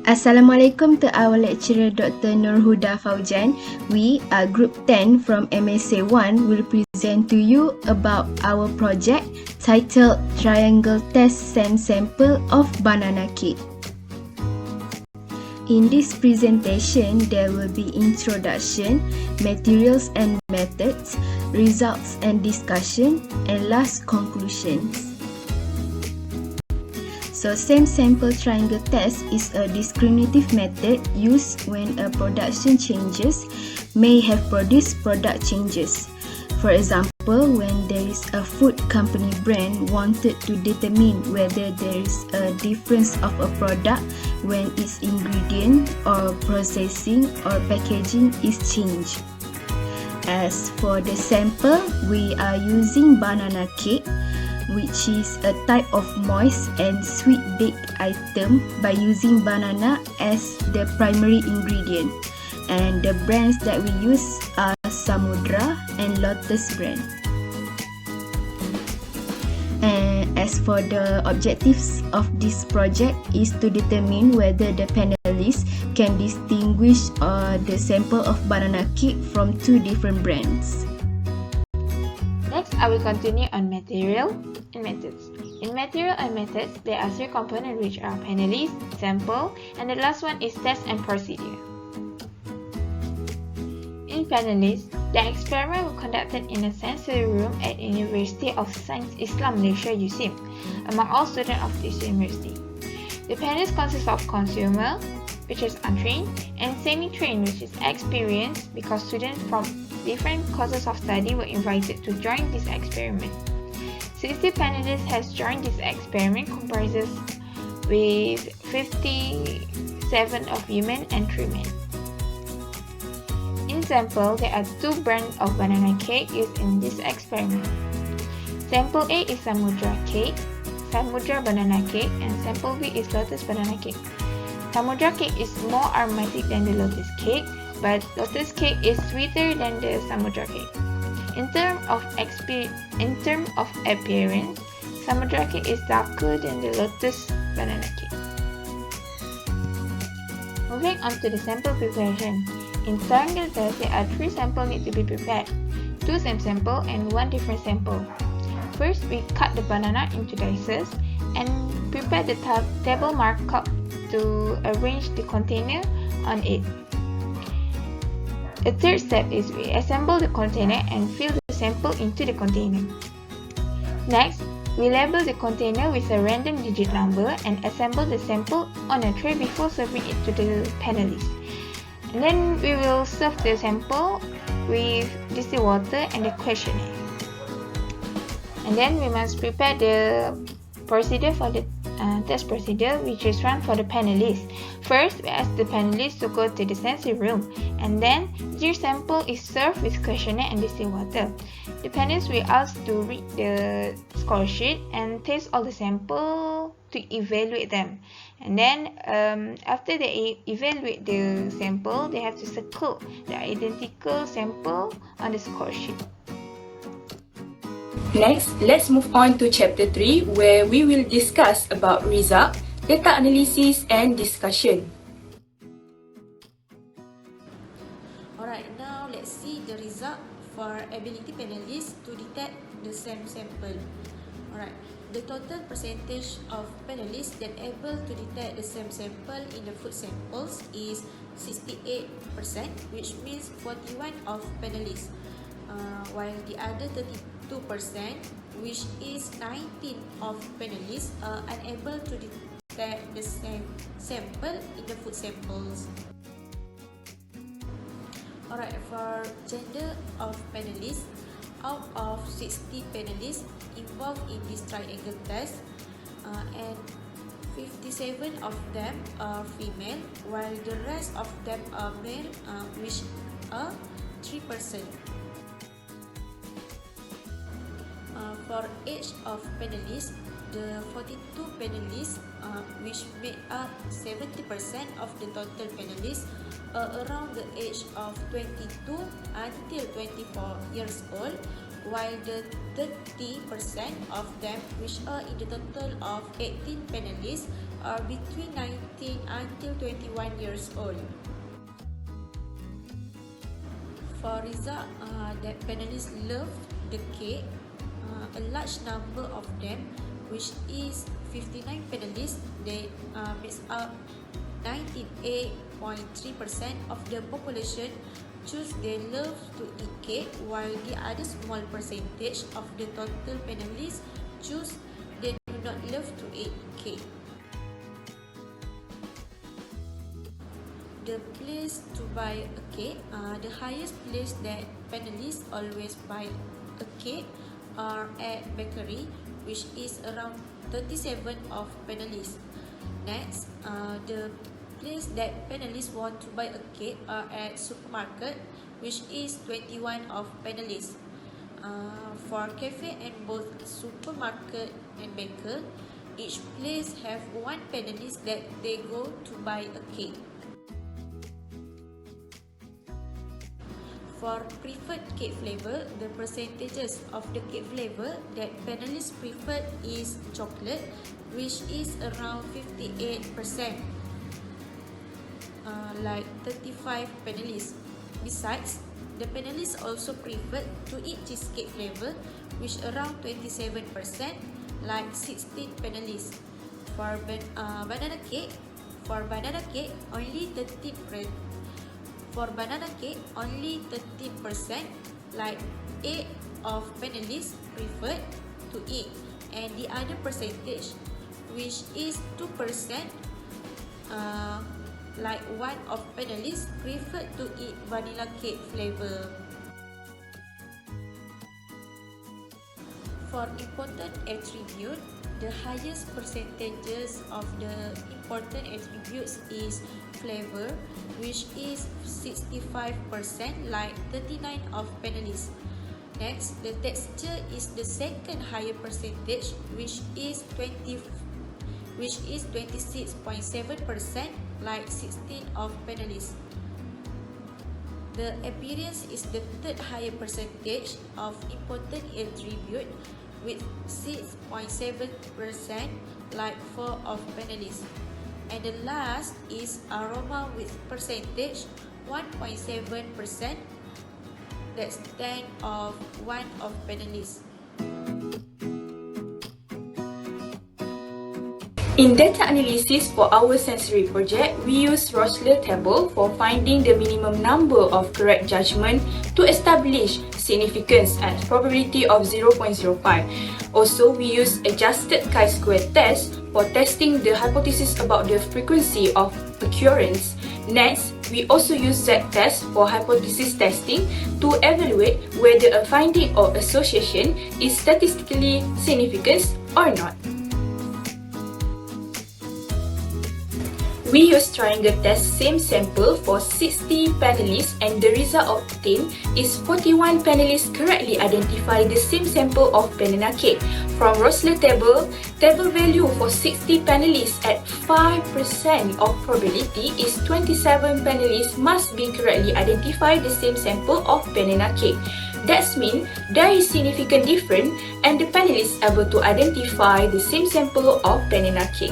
Assalamualaikum to our lecturer Dr. Nurhuda Faujan. We, Group 10 from MSA 1, will present to you about our project titled Triangle Test SEM Sample of Banana Cake. In this presentation, there will be introduction, materials and methods, results and discussion, and last conclusions. So, SEM sample triangle test is a discriminative method used when a production changes may have produced product changes. For example, when there is a food company brand wanted to determine whether there is a difference of a product when its ingredient or processing or packaging is changed. As for the sample, we are using banana cake, which is a type of moist and sweet baked item by using banana as the primary ingredient. And the brands that we use are Samudra and Lotus brand. And as for the objectives of this project is to determine whether the panelists can distinguish the sample of banana cake from two different brands. Next, I will continue on material and methods. In material and methods, there are three components which are panelists, sample, and the last one is test and procedure. In panelists, the experiment was conducted in a sensory room at University of Science Islam Malaysia USIM among all students of this university. The panelists consist of consumer, which is untrained, and semi-trained, which is experienced, because students from different courses of study were invited to join this experiment. 60 panelists has joined this experiment, comprises with 57 of women and 3 men. In sample, there are 2 brands of banana cake used in this experiment. Sample A is Samudra cake, Samudra banana cake, and sample B is Lotus banana cake. Samudra cake is more aromatic than the Lotus cake, but Lotus cake is sweeter than the Samudra cake. In terms of appearance, Samudra cake is darker than the Lotus banana cake. Moving on to the sample preparation. In triangle test, there are 3 samples need to be prepared, 2 same sample and 1 different sample. First, we cut the banana into dices and prepare the table markup to arrange the container on it. The third step is we assemble the container and fill the sample into the container. Next, we label the container with a random digit number and assemble the sample on a tray before serving it to the panelists. And then we will serve the sample with distilled water and the questionnaire. And then we must prepare the procedure for the test procedure, which is run for the panelists. First, we ask the panelists to go to the sensory room, and then their sample is served with questionnaire and distilled water. The panelists will ask to read the score sheet and taste all the sample to evaluate them. And then after they evaluate the sample, they have to circle the identical sample on the score sheet. Next, let's move on to chapter 3, where we will discuss about result, data analysis and discussion. Alright, now let's see the result for ability panelists to detect the SEM sample. Alright, the total percentage of panelists that able to detect the SEM sample in the food samples is 68%, which means 41 of panelists, while the other 32%, which is 19 of panelists, are unable to detect the SEM sample in the food samples. Alright, for gender of panelists, out of 60 panelists involved in this triangle test, and 57 of them are female, while the rest of them are male, which are 3%. For age of panelists, the 42 panelists, which made up 70% of the total panelists, are around the age of 22 until 24 years old, while the 30% of them, which are in the total of 18 panelists, are between 19 until 21 years old. For result that panelists love the cake, a large number of them, which is 59 panelists, they makes up 98.3% of the population choose they love to eat cake, while the other small percentage of the total panelists choose they do not love to eat cake. The place to buy a cake, the highest place that panelists always buy a cake are at bakery, which is around 37 of panelists. Next, the place that panelists want to buy a cake are at supermarket, which is 21 of panelists. For cafe and both supermarket and baker, each place have one panelist that they go to buy a cake. For preferred cake flavor, the percentages of the cake flavor that panelists prefer is chocolate, which is around 58%, like 35 panelists. Besides, the panelists also prefer to eat cheesecake flavor, which around 27%, like 16 panelists. For banana cake, only 13%. For banana cake, only 13%, like 8 of panelists preferred to eat, and the other percentage, which is 2%, like 1 of panelists preferred to eat vanilla cake flavor. For important attribute, the highest percentages of the important attributes is flavor, which is 65%, like 39 of panelists. Next, the texture is the second higher percentage, which is 26.7%, like 16 of panelists. The appearance is the third higher percentage of important attribute, with 6.7%, like 4 of panelists. And the last is aroma with percentage 1.7%, that's 10 of 1 of panelists. In data analysis for our sensory project, we use Rosler table for finding the minimum number of correct judgment to establish significance at probability of 0.05. Also, we use adjusted chi-square test for testing the hypothesis about the frequency of occurrence. Next, we also use Z-test for hypothesis testing to evaluate whether a finding or association is statistically significant or not. We use triangle test same sample for 60 panelists, and the result obtained is 41 panelists correctly identify the same sample of banana cake. From Rosler table value for 60 panelists at 5% of probability is 27 panelists must be correctly identify the same sample of banana cake. That means there is significant difference and the panelists able to identify the same sample of banana cake.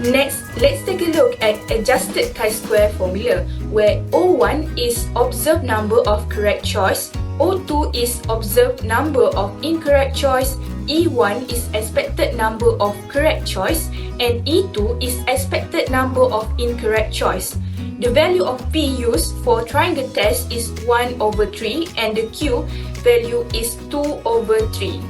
Next, let's take a look at adjusted chi-square formula, where O1 is observed number of correct choice, O2 is observed number of incorrect choice, E1 is expected number of correct choice, and E2 is expected number of incorrect choice. The value of P used for triangle test is 1/3 and the Q value is 2/3.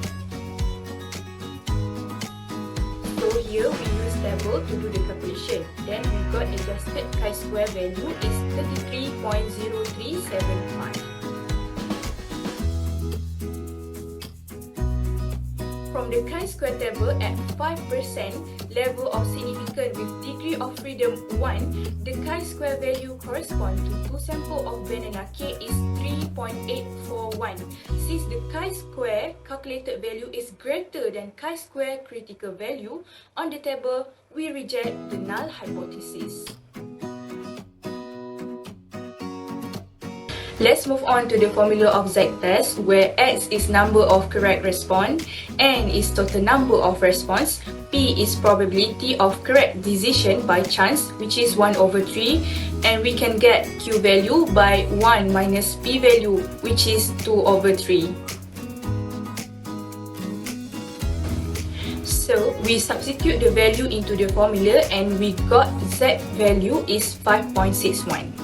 So here we use table to do the calculation. Then we got adjusted chi-square value is 33.0375. From the chi-square table at 5% level of significance with degree of freedom 1, the chi-square value correspond to 2 sample of banana cake is 3.841. Since the chi-square calculated value is greater than chi-square critical value on the table, we reject the null hypothesis. Let's move on to the formula of Z-test, where X is number of correct response, N is total number of response, P is probability of correct decision by chance, which is 1/3, and we can get Q value by 1 minus P value, which is 2/3. So, we substitute the value into the formula and we got Z value is 5.61.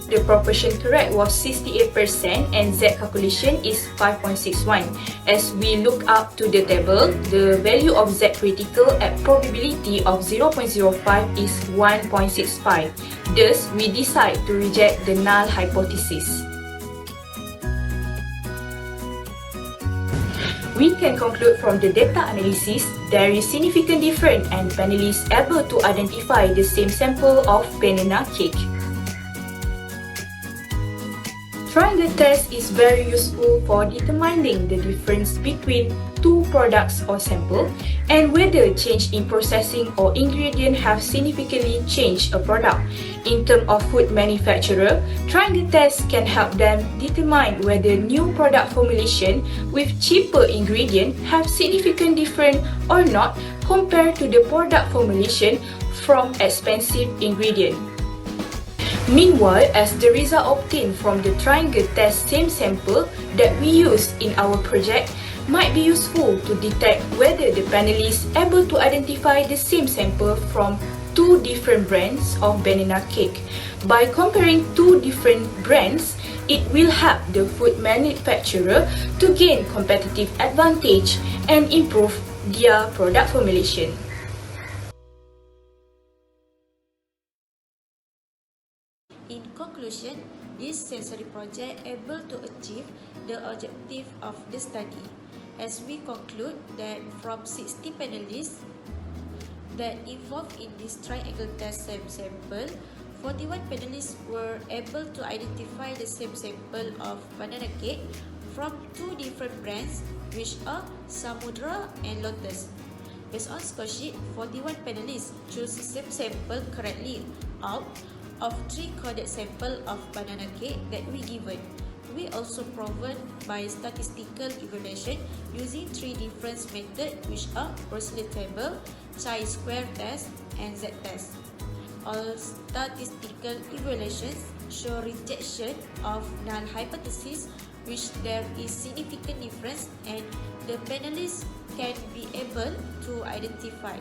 The proportion correct was 68% and Z calculation is 5.61. As we look up to the table, the value of Z critical at probability of 0.05 is 1.65. Thus, we decide to reject the null hypothesis. We can conclude from the data analysis there is significant difference and panelists able to identify the same sample of banana cake. Triangle test is very useful for determining the difference between two products or sample and whether change in processing or ingredient have significantly changed a product. In terms of food manufacturer, triangle test can help them determine whether new product formulation with cheaper ingredient have significant difference or not compared to the product formulation from expensive ingredient. Meanwhile, as the result obtained from the triangle test same sample that we use in our project might be useful to detect whether the panelists able to identify the same sample from two different brands of banana cake. By comparing two different brands, it will help the food manufacturer to gain competitive advantage and improve their product formulation. In conclusion, this sensory project able to achieve the objective of the study. As we conclude that from 60 panelists that involved in this triangle test same sample, 41 panelists were able to identify the same sample of banana cake from two different brands, which are Samudra and Lotus. Based on score sheet, 41 panelists choose the same sample correctly out of 3 coded sample of banana cake that we given. We also proven by statistical evaluation using 3 different methods, which are Rosler table, chi-square test, and Z-test. All statistical evaluations show rejection of null hypothesis, which there is significant difference and the panelists can be able to identify.